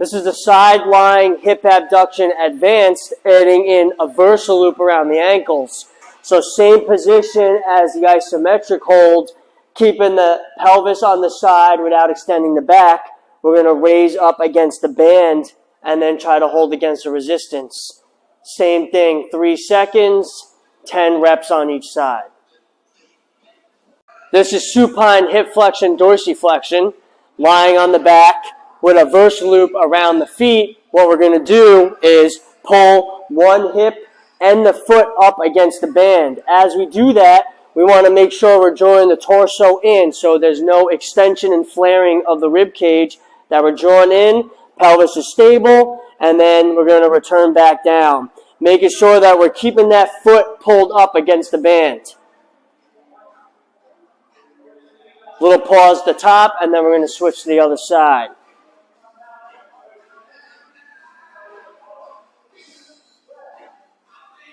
This is the Sideline Hip Abduction Advanced, adding in a versa loop around the ankles. So same position as the isometric hold, keeping the pelvis on the side without extending the back. We're going to raise up against the band and then try to hold against the resistance. Same thing, 3 seconds, 10 reps on each side. This is supine hip flexion, dorsiflexion, lying on the back with a versa loop around the feet. What we're going to do is pull one hip and the foot up against the band. As we do that, we want to make sure we're drawing the torso in so there's no extension and flaring of the rib cage, that we're drawn in, pelvis is stable, and then we're going to return back down. Making sure that we're keeping that foot pulled up against the band. Little pause at the top, and then we're going to switch to the other side.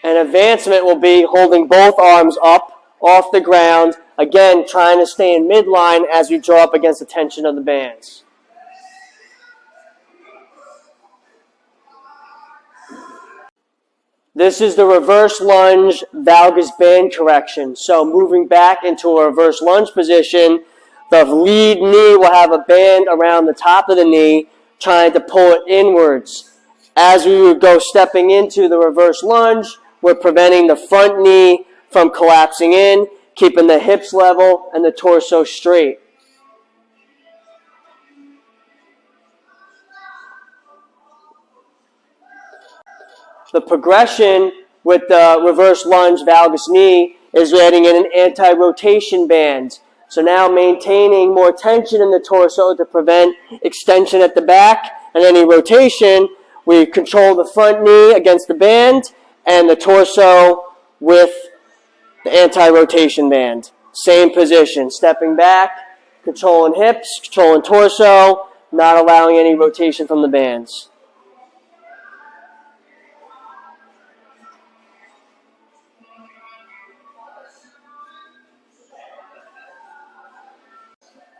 An advancement will be holding both arms up off the ground, again trying to stay in midline as we draw up against the tension of the bands. This is the reverse lunge valgus band correction. So moving back into a reverse lunge position, the lead knee will have a band around the top of the knee, trying to pull it inwards. As we would go stepping into the reverse lunge, we're preventing the front knee from collapsing in, keeping the hips level and the torso straight. The progression with the reverse lunge valgus knee is adding in an anti-rotation band. So now maintaining more tension in the torso to prevent extension at the back and any rotation, we control the front knee against the band and the torso with the anti-rotation band. Same position, stepping back, controlling hips, controlling torso, not allowing any rotation from the bands.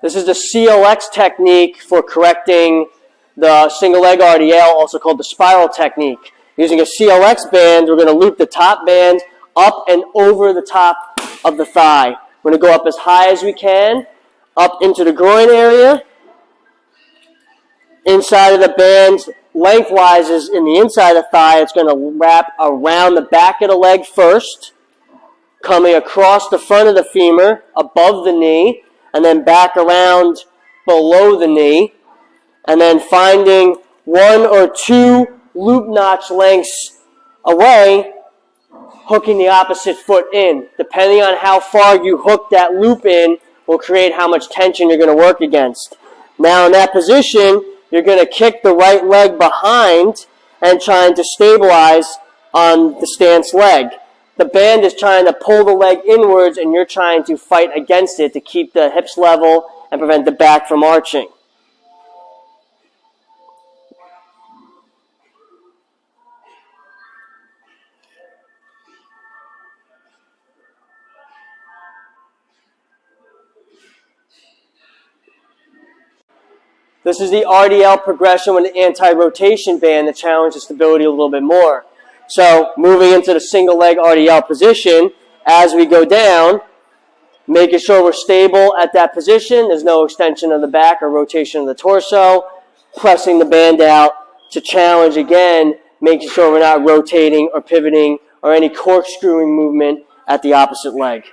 This is the CLX technique for correcting the single leg RDL, also called the spiral technique. Using a CLX band, we're going to loop the top band up and over the top of the thigh. We're going to go up as high as we can, up into the groin area. Inside of the band, lengthwise is in the inside of the thigh. It's going to wrap around the back of the leg first, coming across the front of the femur, above the knee, and then back around below the knee, and then finding 1 or 2 loop notch lengths away, hooking the opposite foot in. Depending on how far you hook that loop in will create how much tension you're going to work against. Now in that position, you're going to kick the right leg behind and trying to stabilize on the stance leg. The band is trying to pull the leg inwards and you're trying to fight against it to keep the hips level and prevent the back from arching. This is the RDL progression with an anti-rotation band to challenge the stability a little bit more. So moving into the single leg RDL position, as we go down, making sure we're stable at that position. There's no extension of the back or rotation of the torso. Pressing the band out to challenge again, making sure we're not rotating or pivoting or any corkscrewing movement at the opposite leg.